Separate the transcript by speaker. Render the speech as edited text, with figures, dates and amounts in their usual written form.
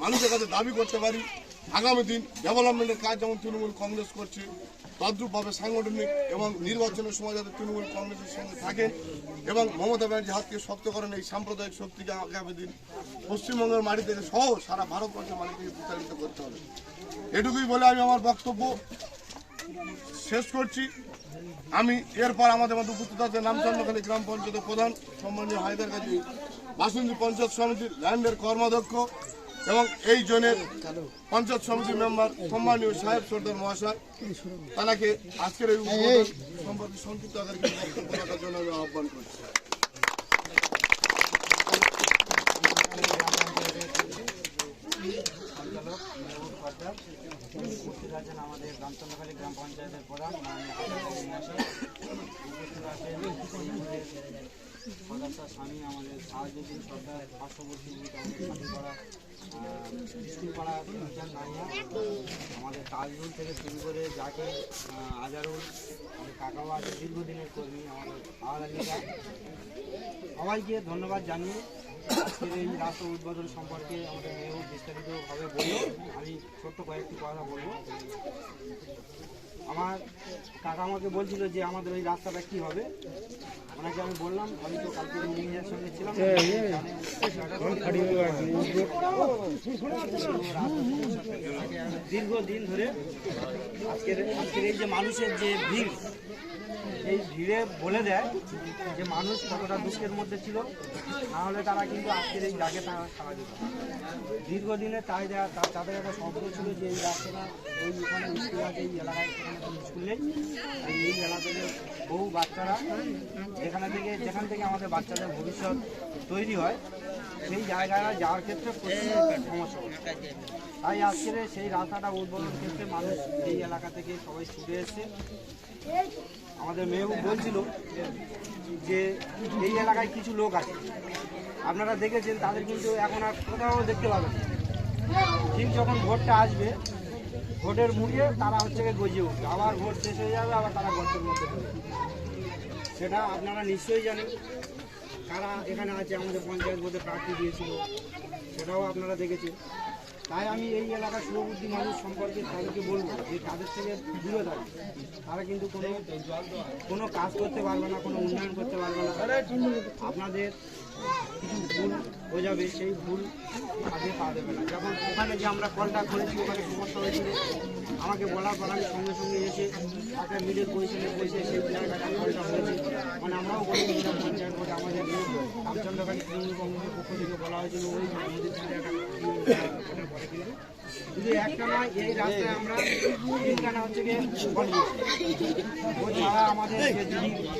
Speaker 1: মানুষের কাছে দাবি করতে পারি আগামী দিন ডেভেলপমেন্টের কাজ যেমন তৃণমূল কংগ্রেস করছে তদ্রূপভাবে সাংগঠনিক এবং নির্বাচনের সময় যাতে তৃণমূল কংগ্রেসের সঙ্গে থাকেন এবং মমতা ব্যানার্জি হাতকে শক্ত করেন এই সাম্প্রদায়িক শক্তিকে আগামী দিন পশ্চিমবঙ্গের মাটি থেকে সহ সারা ভারতবর্ষের মাটি থেকে বিতাড়িত করতে হবে। এটুকুই বলে আমি আমার বক্তব্য শেষ করছি। আমি এরপর আমাদের মধ্যে উপস্থিত আছে নামচন্দ্রখালী গ্রাম পঞ্চায়েতের প্রধান সম্মানীয় হায়দার কাজী, বাসন্তী পঞ্চায়েত সমিতির ল্যান্ডের কর্মাধ্যক্ষ এবং এই জোনের পঞ্চায়েত সমিতির মেম্বার সম্মানীয় সাহেব সর্দার মহাশয়, তাকে আজকের এই উদ্বোধন সম্পর্কে সংক্ষিপ্ত আকারে বক্তব্য রাখার জন্য আমি আহ্বান করছি।
Speaker 2: উপস্থিত আছেন আমাদের রামচন্দ্রখালী গ্রাম পঞ্চায়েতের প্রধান সদস্য স্বামী আমাদের সাহায্যদিন সরকার পার্শ্ববর্তী আমাদের পাড়া স্কুল পাড়া নাইয়া আমাদের তাজরুল থেকে শুরু করে যাকে আজারুল আমাদের কাকাও আছে দীর্ঘদিনের কর্মী আমাদের আওয়ালালিরা সবাইকে ধন্যবাদ জানিয়ে আজকের এই রাস্তা উদ্বোধন সম্পর্কে আমাদের মেয়েও বিস্তারিতভাবে বলল। আমি ছোট্ট কয়েকটি কথা বলবো। আমার কাকা আমাকে বলছিল যে আমাদের ওই রাস্তাটা কি হবে, ওনাকে আমি বললাম আমি তো কালকে ইঞ্জিনিয়ারের সঙ্গে ছিলাম, দীর্ঘদিন ধরে আজকের এই যে মানুষের যে ভিড়, এই ভিড়ে বলে দেয় যে মানুষ কতটা দুঃখের মধ্যে ছিল, নাহলে তারা কিন্তু আজকের এই জায়গায় তারা সারা দিত। দীর্ঘদিনের তাদের একটা স্বপ্ন ছিল যে এই রাস্তাটা ওই ওখানে স্কুল আছে, এই এলাকায় সেখানে কোনো স্কুল নেই, এই এলাকাতে বহু বাচ্চারা যেখান থেকে আমাদের বাচ্চাদের ভবিষ্যৎ তৈরি হয়, সেই জায়গায় যাওয়ার ক্ষেত্রে প্রচুর সমস্যা হয়। তাই আজকের সেই রাস্তাটা উদ্বোধন ক্ষেত্রে মানুষ এই এলাকা থেকে সবাই ছুটে এসছে। আমাদের মেয়েও বলছিল যে এই এলাকায় কিছু লোক আছে, আপনারা দেখেছেন তাদের কিন্তু এখন আর কোথাও দেখতে পাবেন। ঠিক যখন ভোটটা আসবে, ভোটের মুখে তারা হচ্ছে গজিয়ে উঠবে, আবার ভোট শেষ হয়ে যাবে, আবার তারা গর্তের মধ্যে ঢুকবে। সেটা আপনারা নিশ্চয়ই জানেন, কারা এখানে আছে আমাদের পঞ্চায়েত বোর্ডে প্রার্থী দিয়েছিল, সেটাও আপনারা দেখেছেন। তাই আমি এই এলাকার শুভবুদ্ধি মানুষ সম্পর্কে তাদেরকে বলবো যে তাদের থেকে দূরে থাকবে। তারা কিন্তু কোনো কাজ করতে পারবে না, কোনো উন্নয়ন করতে পারবে না। আপনাদের কিছু ভুল হয়ে যাবে, সেই ভুল কাজে পা দেবে না। যখন ওখানে যে আমরা কলটা করেছি, ওখানে সমস্যা হয়েছিল, আমাকে বলার পর আমি সঙ্গে সঙ্গে এসে একটা মিডিল পজিশনে বসে সেই জায়গাটা কলটা হয়েছে। মানে আমরাও বলেছিলাম পঞ্চায়েত বোর্ডে আমাদের রামচন্দ্রখালী তৃণমূল কংগ্রেসের পক্ষ থেকে বলা হয়েছিল ওই আমাদের শুধু একটা নয়, এই রাস্তায় আমরা তিনখানা হচ্ছে গিয়ে আমাদের